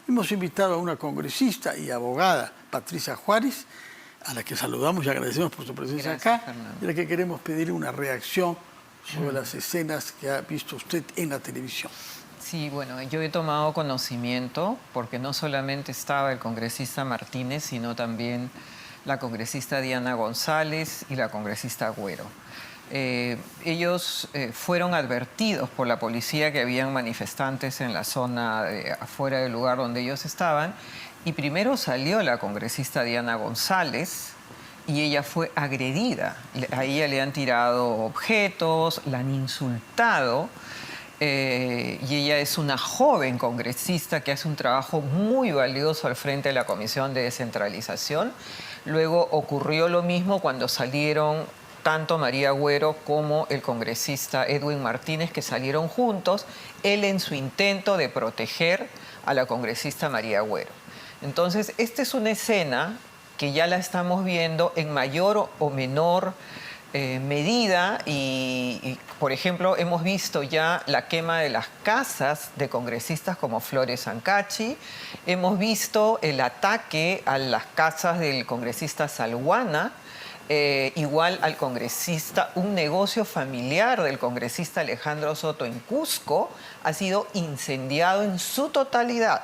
hemos invitado a una congresista y abogada, Patricia Juárez, a la que saludamos y agradecemos por su presencia acá, y a la que queremos pedir una reacción sobre las escenas que ha visto usted en la televisión. Sí, bueno, yo he tomado conocimiento porque no solamente estaba el congresista Martínez, sino también la congresista Diana González y la congresista Agüero. Ellos fueron advertidos por la policía que habían manifestantes en la zona afuera del lugar donde ellos estaban, y primero salió la congresista Diana González y ella fue agredida. A ella le han tirado objetos, la han insultado. Y ella es una joven congresista que hace un trabajo muy valioso al frente de la Comisión de Descentralización. Luego ocurrió lo mismo cuando salieron tanto María Agüero como el congresista Edwin Martínez, que salieron juntos, él en su intento de proteger a la congresista María Agüero. Entonces, esta es una escena que ya la estamos viendo en mayor o menor medida y, por ejemplo, hemos visto ya la quema de las casas de congresistas como Flores Ancachi, hemos visto el ataque a las casas del congresista Salguana, igual al congresista, un negocio familiar del congresista Alejandro Soto en Cusco ha sido incendiado en su totalidad.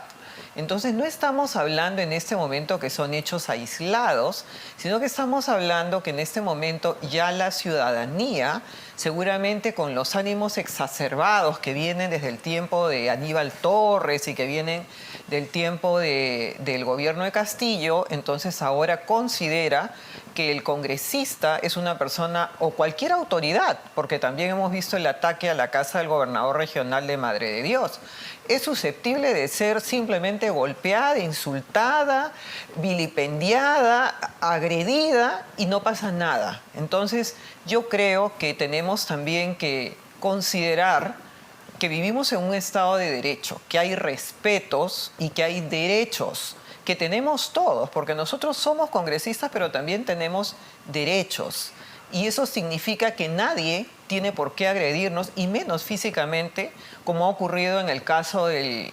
Entonces no estamos hablando en este momento que son hechos aislados, sino que estamos hablando que en este momento ya la ciudadanía, seguramente con los ánimos exacerbados que vienen desde el tiempo de Aníbal Torres y que vienen del tiempo del gobierno de Castillo, entonces ahora considera que el congresista es una persona o cualquier autoridad, porque también hemos visto el ataque a la casa del gobernador regional de Madre de Dios, es susceptible de ser simplemente golpeada, insultada, vilipendiada, agredida y no pasa nada. Entonces yo creo que tenemos también que considerar que vivimos en un Estado de Derecho, que hay respetos y que hay derechos que tenemos todos, porque nosotros somos congresistas, pero también tenemos derechos. Y eso significa que nadie tiene por qué agredirnos, y menos físicamente, como ha ocurrido en el caso del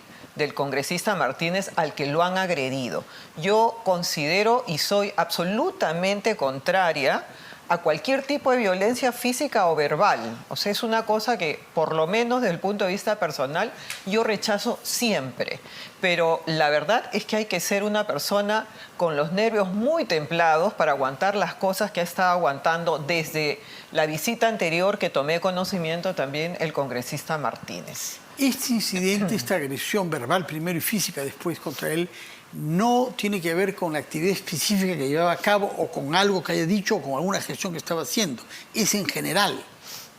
congresista Martínez, al que lo han agredido. Yo considero y soy absolutamente contraria a cualquier tipo de violencia física o verbal. O sea, es una cosa que, por lo menos desde el punto de vista personal, yo rechazo siempre. Pero la verdad es que hay que ser una persona con los nervios muy templados para aguantar las cosas que ha estado aguantando desde la visita anterior que tomé conocimiento también el congresista Martínez. Este incidente, esta agresión verbal primero y física después contra él, no tiene que ver con la actividad específica que llevaba a cabo o con algo que haya dicho o con alguna gestión que estaba haciendo. Es en general.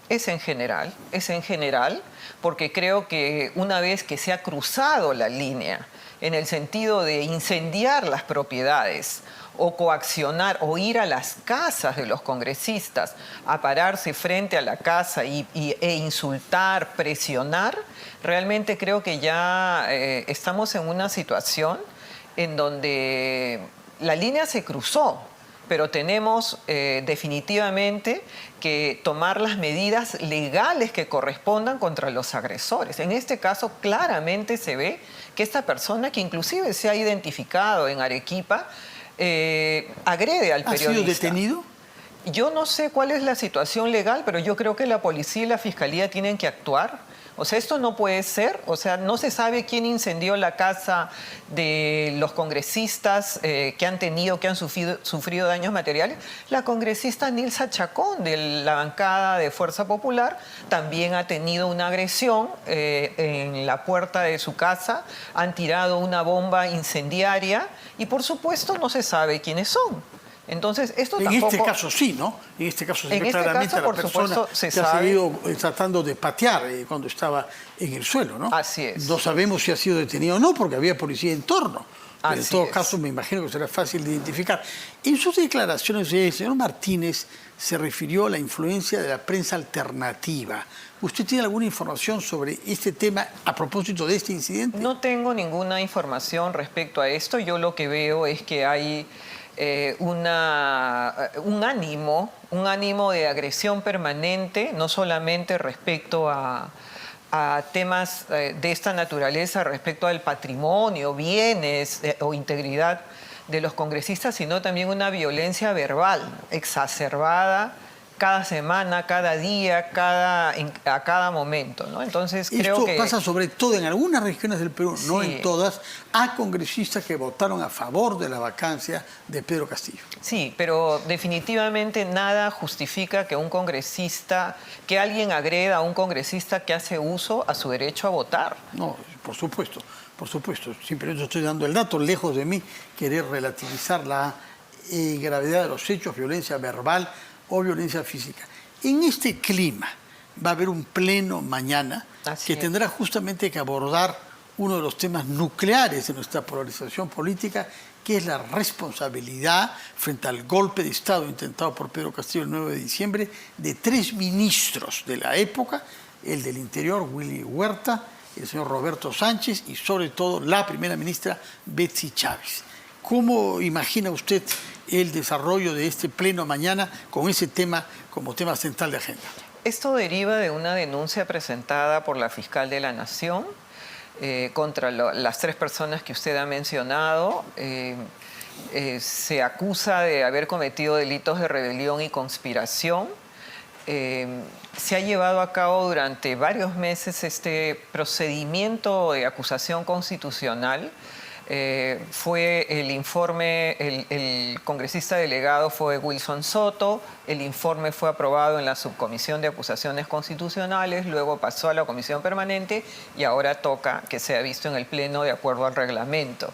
Es en general, porque creo que una vez que se ha cruzado la línea en el sentido de incendiar las propiedades o coaccionar o ir a las casas de los congresistas a pararse frente a la casa e insultar, presionar, realmente creo que ya estamos en una situación en donde la línea se cruzó, pero tenemos definitivamente que tomar las medidas legales que correspondan contra los agresores. En este caso claramente se ve que esta persona, que inclusive se ha identificado en Arequipa, agrede al periodista. ¿Ha sido detenido? Yo no sé cuál es la situación legal, pero yo creo que la policía y la fiscalía tienen que actuar. O sea, esto no puede ser. O sea, no se sabe quién incendió la casa de los congresistas que han sufrido daños materiales. La congresista Nilsa Chacón, de la bancada de Fuerza Popular, también ha tenido una agresión en la puerta de su casa. Han tirado una bomba incendiaria y, por supuesto, no se sabe quiénes son. Entonces, esto en tampoco... este caso sí, ¿no? En este caso sí, claramente caso, la persona se que ha seguido tratando de patear cuando estaba en el suelo, ¿no? Así es. No sabemos si ha sido detenido o no, porque había policía en torno. Pero en todo caso, me imagino que será fácil de identificar. En sus declaraciones, el señor Martínez se refirió a la influencia de la prensa alternativa. ¿Usted tiene alguna información sobre este tema a propósito de este incidente? No tengo ninguna información respecto a esto. Yo lo que veo es que hay un ánimo de agresión permanente, no solamente respecto a a temas de esta naturaleza respecto al patrimonio, bienes o integridad de los congresistas, sino también una violencia verbal exacerbada cada semana, cada día, a cada momento, ¿no? Entonces creo que... Esto pasa sobre todo en algunas regiones del Perú, sí, no en todas, a congresistas que votaron a favor de la vacancia de Pedro Castillo. Sí, pero definitivamente nada justifica que un congresista, que alguien agreda a un congresista que hace uso a su derecho a votar. No, por supuesto, por supuesto. Simplemente estoy dando el dato, lejos de mí querer relativizar la gravedad de los hechos, violencia verbal o violencia física. En este clima va a haber un pleno mañana que tendrá justamente que abordar uno de los temas nucleares de nuestra polarización política, que es la responsabilidad frente al golpe de Estado intentado por Pedro Castillo el 9 de diciembre de 3 ministros de la época, el del Interior, Willy Huerta, el señor Roberto Sánchez y sobre todo la primera ministra Betsy Chávez. ¿Cómo imagina usted el desarrollo de este pleno mañana con ese tema como tema central de agenda? Esto deriva de una denuncia presentada por la fiscal de la Nación contra las 3 personas que usted ha mencionado. Se acusa de haber cometido delitos de rebelión y conspiración. Se ha llevado a cabo durante varios meses este procedimiento de acusación constitucional. Fue el informe, el congresista delegado fue Wilson Soto, el informe fue aprobado en la Subcomisión de Acusaciones Constitucionales, luego pasó a la Comisión Permanente y ahora toca que sea visto en el Pleno de acuerdo al reglamento.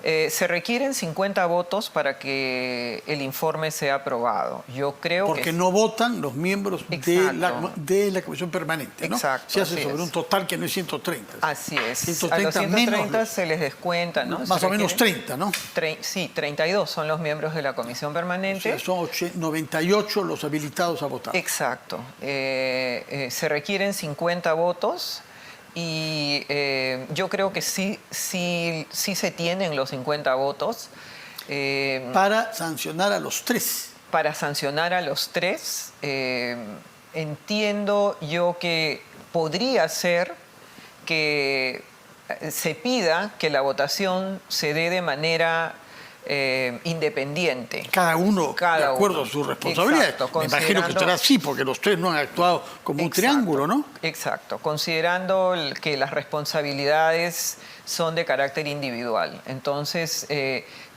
Se requieren 50 votos para que el informe sea aprobado. Yo creo Porque no votan los miembros de la Comisión Permanente, ¿no? Exacto. Se hace sobre un total que no es 130. Así es. 130 a los 130 menos, se les descuenta, ¿no? Más o menos 30, ¿no? Sí, 32 son los miembros de la Comisión Permanente. O sea, son 98 los habilitados a votar. Exacto. Se requieren 50 votos. Y yo creo que sí se tienen los 50 votos. Para sancionar a los 3. Para sancionar a los 3. Entiendo yo que podría ser que se pida que la votación se dé de manera independiente. Cada uno de acuerdo a su responsabilidad. Exacto, me imagino que será así, porque los 3 no han actuado como un triángulo, ¿no? Exacto, considerando que las responsabilidades son de carácter individual. Entonces,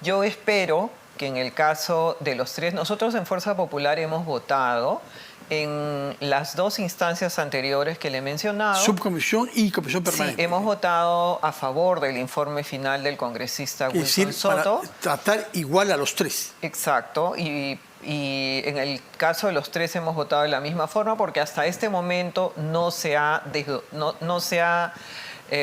yo espero que en el caso de los 3, nosotros en Fuerza Popular hemos votado en las 2 instancias anteriores que le he mencionado. Subcomisión y Comisión Permanente. Sí, hemos votado a favor del informe final del congresista Wilson Soto. Para tratar igual a los 3. Exacto, y en el caso de los 3 hemos votado de la misma forma porque hasta este momento no se ha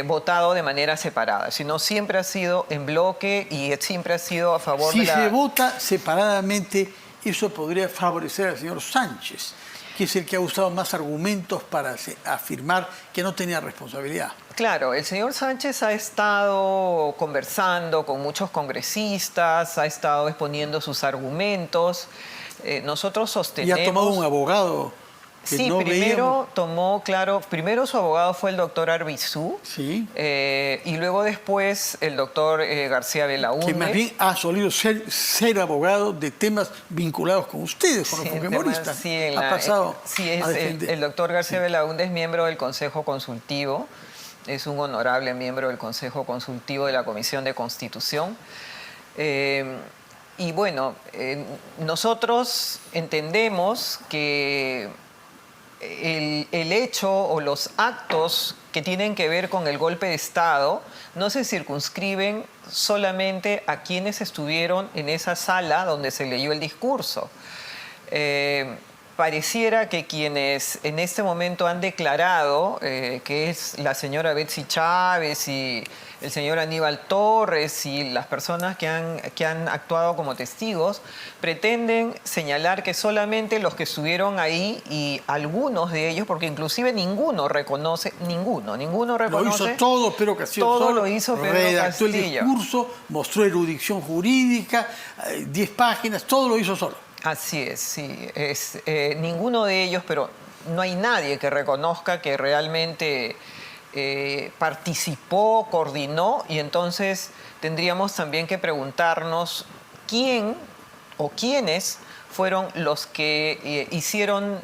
votado de manera separada, sino siempre ha sido en bloque y siempre ha sido a favor de la... Si se vota separadamente, eso podría favorecer al señor Sánchez, que es el que ha usado más argumentos para afirmar que no tenía responsabilidad. Claro, el señor Sánchez ha estado conversando con muchos congresistas, ha estado exponiendo sus argumentos. Nosotros sostenemos... Y ha tomado un abogado que sí, no primero primero su abogado fue el doctor Arbizú, sí, y luego después el doctor García Belaúnde. Que más bien ha solido ser abogado de temas vinculados con ustedes, con los fujimoristas. Ha pasado a defender. El doctor García Belaúnde es miembro del Consejo Consultivo, es un honorable miembro del Consejo Consultivo de la Comisión de Constitución. Y bueno, nosotros entendemos que el hecho o los actos que tienen que ver con el golpe de Estado no se circunscriben solamente a quienes estuvieron en esa sala donde se leyó el discurso. Pareciera que quienes en este momento han declarado, que es la señora Betsy Chávez y el señor Aníbal Torres y las personas que han actuado como testigos, pretenden señalar que solamente los que estuvieron ahí y algunos de ellos, porque inclusive ninguno reconoce. Lo hizo todo Pedro Castillo. Todo lo hizo Pedro redactó Castillo. El discurso, mostró erudición jurídica, 10 páginas, todo lo hizo solo. Así es, sí. Ninguno de ellos, pero no hay nadie que reconozca que realmente participó, coordinó, y entonces tendríamos también que preguntarnos quién o quiénes fueron los que hicieron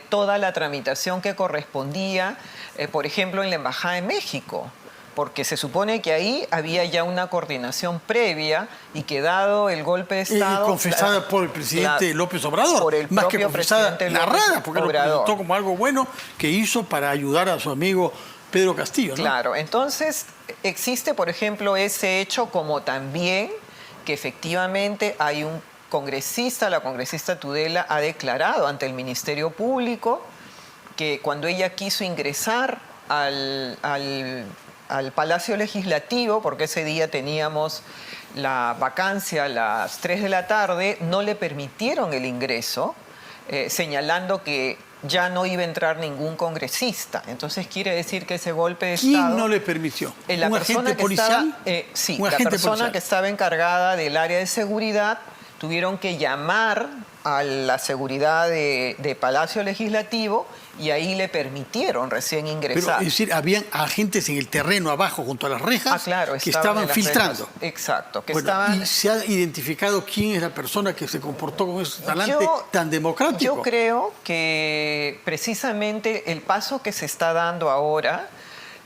toda la tramitación que correspondía, por ejemplo, en la Embajada de México, porque se supone que ahí había ya una coordinación previa y que dado el golpe de Estado... confesada por el presidente López Obrador, por el más que confesada, narrada, porque Obrador. Lo presentó como algo bueno que hizo para ayudar a su amigo Pedro Castillo, ¿no? Claro, entonces existe, por ejemplo, ese hecho, como también que efectivamente hay un congresista, la congresista Tudela ha declarado ante el Ministerio Público que cuando ella quiso ingresar al Palacio Legislativo, porque ese día teníamos la vacancia a las 3 de la tarde, no le permitieron el ingreso, señalando que ya no iba a entrar ningún congresista. Entonces quiere decir que ese golpe de Estado... ¿Quién no le permitió? ¿Un agente policial? Sí, la persona que estaba encargada del área de seguridad tuvieron que llamar a la seguridad de Palacio Legislativo y ahí le permitieron recién ingresar. Pero, es decir, habían agentes en el terreno abajo junto a las rejas que estaban filtrando. Rejas. Exacto. ¿Y se ha identificado quién es la persona que se comportó con ese talante tan democrático? Yo creo que precisamente el paso que se está dando ahora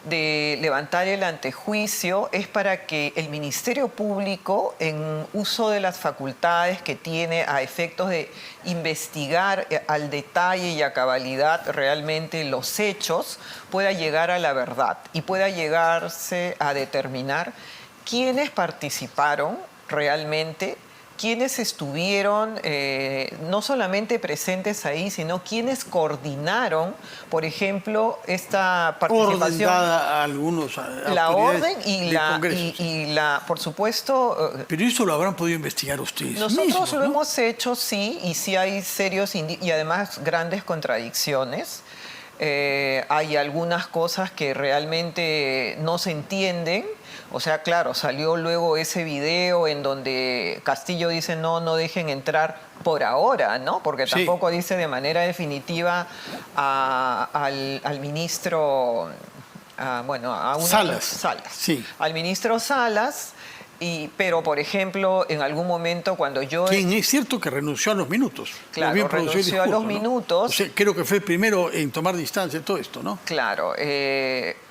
de levantar el antejuicio es para que el Ministerio Público, en uso de las facultades que tiene a efectos de investigar al detalle y a cabalidad realmente los hechos, pueda llegar a la verdad y pueda llegarse a determinar quiénes participaron realmente, quiénes estuvieron no solamente presentes ahí, sino quienes coordinaron, por ejemplo, esta participación. A algunos la orden y la, por supuesto... Pero eso lo habrán podido investigar ustedes Nosotros mismos, lo ¿no? hemos hecho, sí, y sí hay serios y además grandes contradicciones. Hay algunas cosas que realmente no se entienden. O sea, claro, salió luego ese video en donde Castillo dice no dejen entrar por ahora, ¿no? Porque tampoco dice de manera definitiva al ministro, Salas. Sí. Al ministro Salas. Pero, por ejemplo, en algún momento cuando yo... Quien es cierto que renunció a los minutos. Claro, renunció a los minutos. O sea, creo que fue el primero en tomar distancia de todo esto, ¿no? Claro,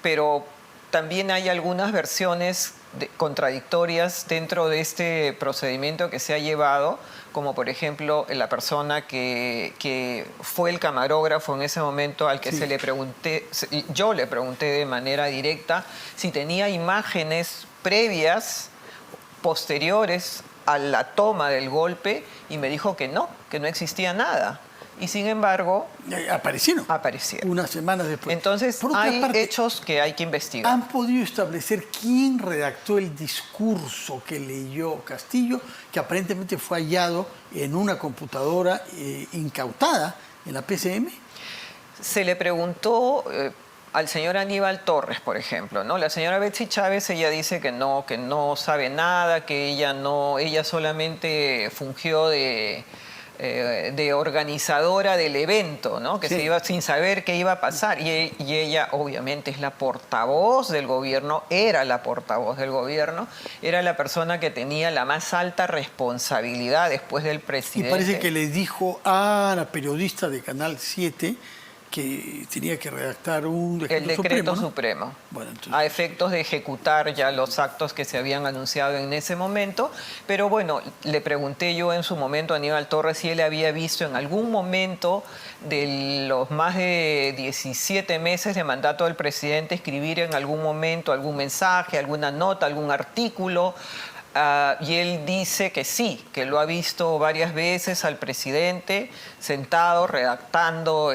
pero también hay algunas versiones contradictorias dentro de este procedimiento que se ha llevado, como por ejemplo la persona que fue el camarógrafo en ese momento al que yo le pregunté de manera directa si tenía imágenes previas, posteriores a la toma del golpe, y me dijo que no existía nada. Y sin embargo... Aparecieron. Unas semanas después. Entonces hay hechos que hay que investigar. ¿Han podido establecer quién redactó el discurso que leyó Castillo, que aparentemente fue hallado en una computadora incautada en la PCM? Se le preguntó... al señor Aníbal Torres, por ejemplo, ¿no? La señora Betsy Chávez, ella dice que no sabe nada, que ella solamente fungió de organizadora del evento, ¿no? Que se iba sin saber qué iba a pasar. Y ella obviamente es la portavoz del gobierno, era la portavoz del gobierno, era la persona que tenía la más alta responsabilidad después del presidente. Y parece que le dijo a la periodista de Canal 7 que tenía que redactar un decreto supremo, ¿no? Bueno, entonces... a efectos de ejecutar ya los actos que se habían anunciado en ese momento. Pero bueno, le pregunté yo en su momento a Aníbal Torres si él había visto en algún momento de los más de 17 meses de mandato del presidente escribir en algún momento algún mensaje, alguna nota, algún artículo. Y él dice que sí, que lo ha visto varias veces al presidente sentado redactando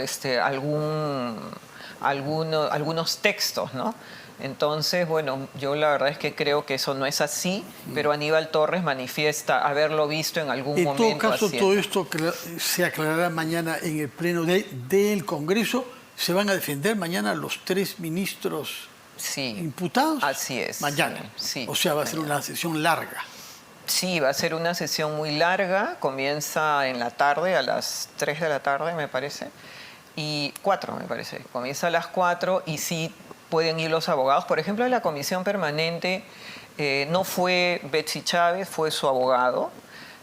algunos textos, ¿no? Entonces, bueno, yo la verdad es que creo que eso no es así, pero Aníbal Torres manifiesta haberlo visto en algún momento. En todo caso, todo esto se aclarará mañana en el pleno del Congreso. ¿Se van a defender mañana los 3 ministros imputados? Así es. Mañana. Sí, o sea, va a ser una sesión larga. Sí, va a ser una sesión muy larga. Comienza en la tarde, a las 3 de la tarde, me parece. y 4 me parece. Comienza a las 4 y sí pueden ir los abogados. Por ejemplo, en la comisión permanente no fue Betsy Chávez, fue su abogado.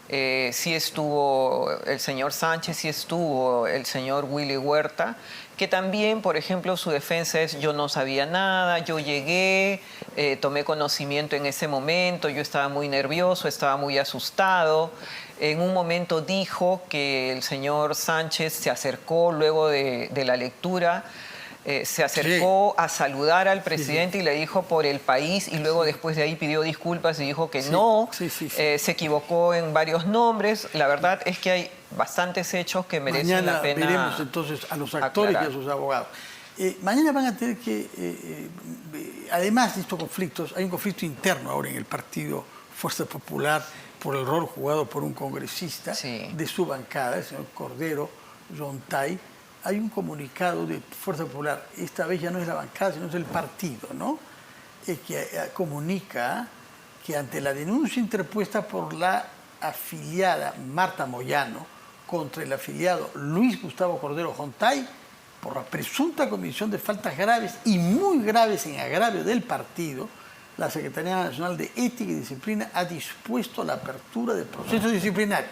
Sí estuvo el señor Sánchez, sí estuvo el señor Willy Huerta, que también, por ejemplo, su defensa es: yo no sabía nada, yo llegué, tomé conocimiento en ese momento, yo estaba muy nervioso, estaba muy asustado. En un momento dijo que el señor Sánchez se acercó luego de la lectura, se acercó a saludar al presidente y le dijo por el país, y luego después de ahí pidió disculpas y dijo que se equivocó en varios nombres. La verdad es que hay bastantes hechos que merecen la pena. Mañana veremos entonces a los actores y a sus abogados. Mañana van a tener que, además de estos conflictos, hay un conflicto interno ahora en el partido Fuerza Popular por el rol jugado por un congresista de su bancada, el señor Cordero Yontay. Hay un comunicado de Fuerza Popular, esta vez ya no es la bancada, sino es el partido, ¿no? Que comunica que ante la denuncia interpuesta por la afiliada Marta Moyano contra el afiliado Luis Gustavo Cordero Yontay por la presunta comisión de faltas graves y muy graves en agravio del partido, la Secretaría Nacional de Ética y Disciplina ha dispuesto la apertura del proceso disciplinario.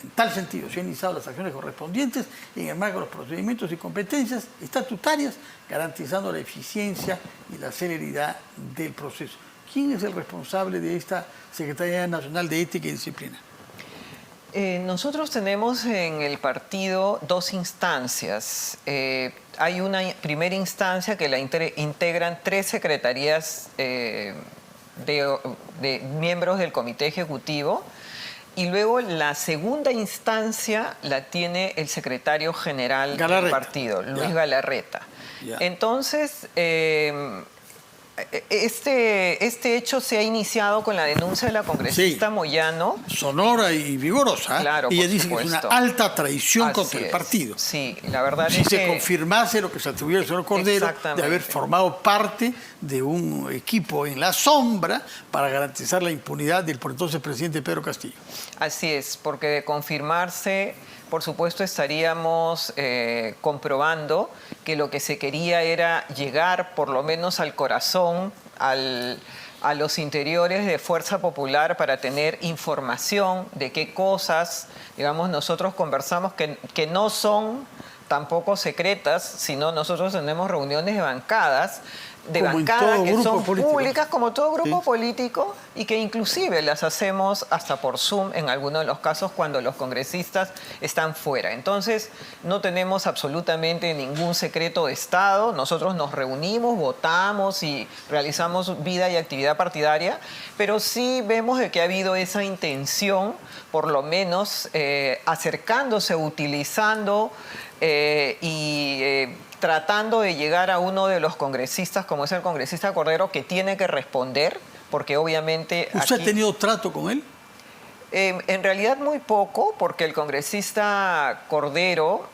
En tal sentido, se han iniciado las acciones correspondientes en el marco de los procedimientos y competencias estatutarias, garantizando la eficiencia y la celeridad del proceso. ¿Quién es el responsable de esta Secretaría Nacional de Ética y Disciplina? Nosotros tenemos en el partido 2 instancias. Hay una primera instancia que la integran 3 secretarías de miembros del Comité Ejecutivo. Y luego la segunda instancia la tiene el secretario general del partido, Luis Galarreta. Entonces, este hecho se ha iniciado con la denuncia de la congresista Moyano. Sonora y vigorosa. Claro, ella dice que es una alta traición contra el partido. Sí, la verdad es que... Si se confirmase lo que se atribuye al señor Cordero, de haber formado parte de un equipo en la sombra para garantizar la impunidad del por entonces presidente Pedro Castillo. Así es, porque de confirmarse, por supuesto, estaríamos comprobando que lo que se quería era llegar por lo menos al corazón, a los interiores de Fuerza Popular para tener información de qué cosas, digamos, nosotros conversamos que no son tampoco secretas, sino nosotros tenemos reuniones de bancadas que son públicas, como todo grupo político, y que inclusive las hacemos hasta por Zoom en algunos de los casos cuando los congresistas están fuera. Entonces, no tenemos absolutamente ningún secreto de Estado. Nosotros nos reunimos, votamos y realizamos vida y actividad partidaria, pero sí vemos de que ha habido esa intención, por lo menos acercándose, utilizando tratando de llegar a uno de los congresistas, como es el congresista Cordero, que tiene que responder, porque obviamente... ¿Usted ha tenido trato con él? En realidad muy poco, porque el congresista Cordero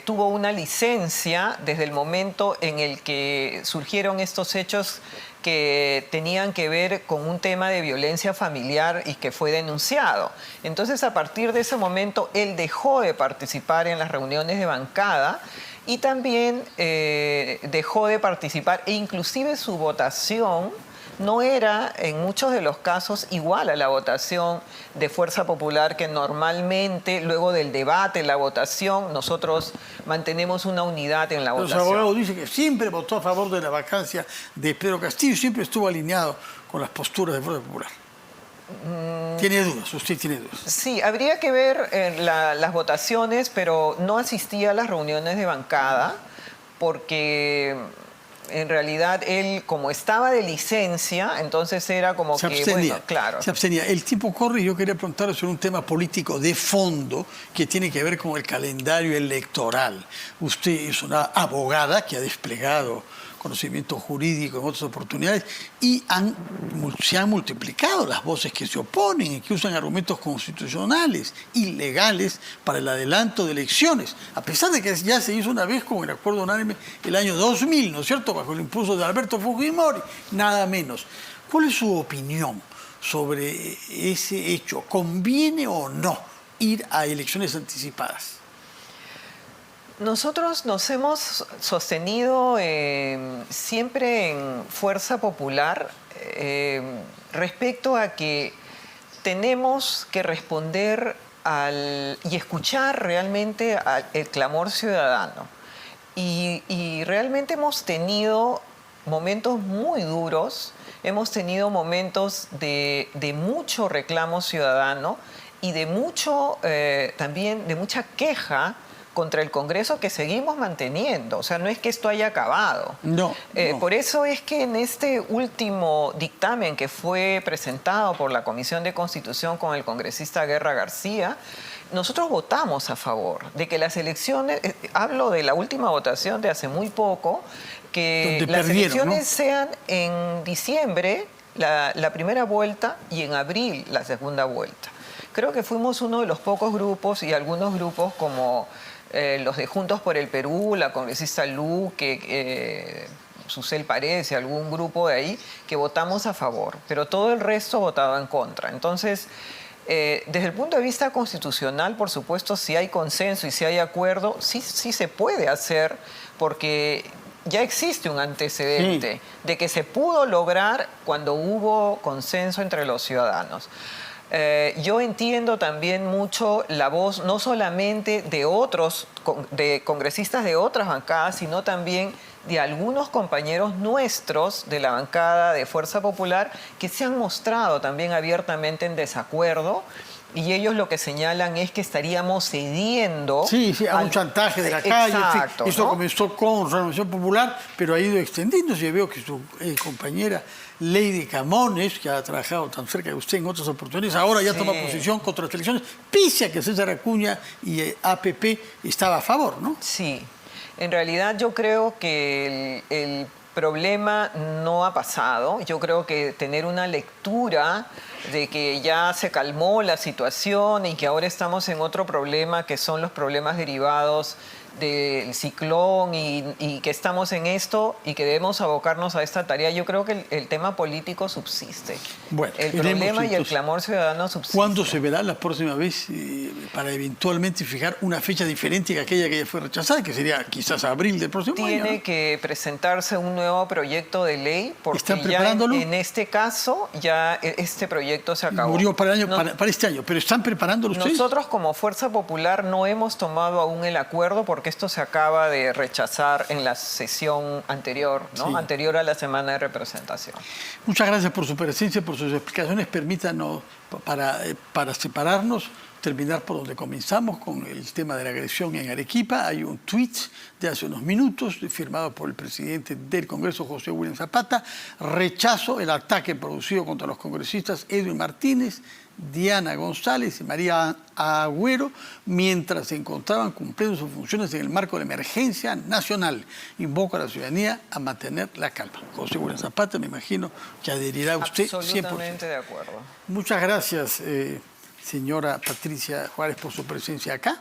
tuvo una licencia desde el momento en el que surgieron estos hechos que tenían que ver con un tema de violencia familiar y que fue denunciado. Entonces, a partir de ese momento, él dejó de participar en las reuniones de bancada y también dejó de participar, e inclusive su votación no era, en muchos de los casos, igual a la votación de Fuerza Popular, que normalmente, luego del debate, la votación, nosotros mantenemos una unidad en la votación. Los abogados dicen que siempre votó a favor de la vacancia de Pedro Castillo, siempre estuvo alineado con las posturas de Fuerza Popular. ¿Tiene dudas? ¿Usted tiene dudas? Sí, habría que ver las votaciones, pero no asistía a las reuniones de bancada porque... En realidad, él, como estaba de licencia, entonces era como se que, abstenía, bueno, claro. Se abstenía. El tiempo corre y yo quería preguntarle sobre un tema político de fondo que tiene que ver con el calendario electoral. Usted es una abogada que ha desplegado conocimiento jurídico en otras oportunidades y se han multiplicado las voces que se oponen y que usan argumentos constitucionales y legales para el adelanto de elecciones, a pesar de que ya se hizo una vez con el acuerdo unánime el año 2000, ¿no es cierto?, bajo el impulso de Alberto Fujimori, nada menos. ¿Cuál es su opinión sobre ese hecho? ¿Conviene o no ir a elecciones anticipadas? Nosotros nos hemos sostenido siempre en Fuerza Popular respecto a que tenemos que responder y escuchar realmente el clamor ciudadano. Y realmente hemos tenido momentos muy duros, hemos tenido momentos de mucho reclamo ciudadano y de mucho, también de mucha queja contra el Congreso que seguimos manteniendo. O sea, no es que esto haya acabado. No. Por eso es que en este último dictamen que fue presentado por la Comisión de Constitución con el congresista Guerra García, nosotros votamos a favor de que las elecciones, hablo de la última votación de hace muy poco, que las elecciones sean en diciembre la primera vuelta y en abril la segunda vuelta. Creo que fuimos uno de los pocos grupos y algunos grupos como los de Juntos por el Perú, la congresista Luque, Susel Paredes y algún grupo de ahí, que votamos a favor, pero todo el resto votaba en contra. Entonces, desde el punto de vista constitucional, por supuesto, si hay consenso y si hay acuerdo, sí se puede hacer, porque ya existe un antecedente de que se pudo lograr cuando hubo consenso entre los ciudadanos. Yo entiendo también mucho la voz, no solamente de congresistas de otras bancadas, sino también de algunos compañeros nuestros de la bancada de Fuerza Popular que se han mostrado también abiertamente en desacuerdo. Y ellos lo que señalan es que estaríamos cediendo... Sí, a un chantaje de la calle. Exacto, en fin. Esto ¿no? comenzó con Renovación Popular, pero ha ido extendiéndose. Yo veo que su compañera Lady Camones, que ha trabajado tan cerca de usted en otras oportunidades, ahora ya toma posición contra las elecciones, pese a que César Acuña y APP estaba a favor, ¿no? Sí. En realidad yo creo que el problema no ha pasado. Yo creo que tener una lectura de que ya se calmó la situación y que ahora estamos en otro problema, que son los problemas derivados del ciclón y que estamos en esto y que debemos abocarnos a esta tarea. Yo creo que el tema político subsiste. Bueno, el problema y el clamor ciudadano subsiste. ¿Cuándo se verá la próxima vez para eventualmente fijar una fecha diferente que aquella que ya fue rechazada, que sería quizás abril del próximo año? Tiene que presentarse un nuevo proyecto de ley porque ¿Están preparándolo? En este caso ya este proyecto se acabó. Murió para este año, pero ¿están preparándolo ustedes? Nosotros como Fuerza Popular no hemos tomado aún el acuerdo porque esto se acaba de rechazar en la sesión anterior, ¿no? Sí. Anterior a la semana de representación. Muchas gracias por su presencia, por sus explicaciones. Permítanos, para separarnos, terminar por donde comenzamos, con el tema de la agresión en Arequipa. Hay un tuit de hace unos minutos, firmado por el presidente del Congreso, José William Zapata. Rechazo el ataque producido contra los congresistas Edwin Martínez, Diana González y María Agüero, mientras se encontraban cumpliendo sus funciones en el marco de la emergencia nacional. Invoco a la ciudadanía a mantener la calma. José William Zapata, me imagino que adherirá usted 100%. Absolutamente de acuerdo. Muchas gracias, señora Patricia Juárez, por su presencia acá.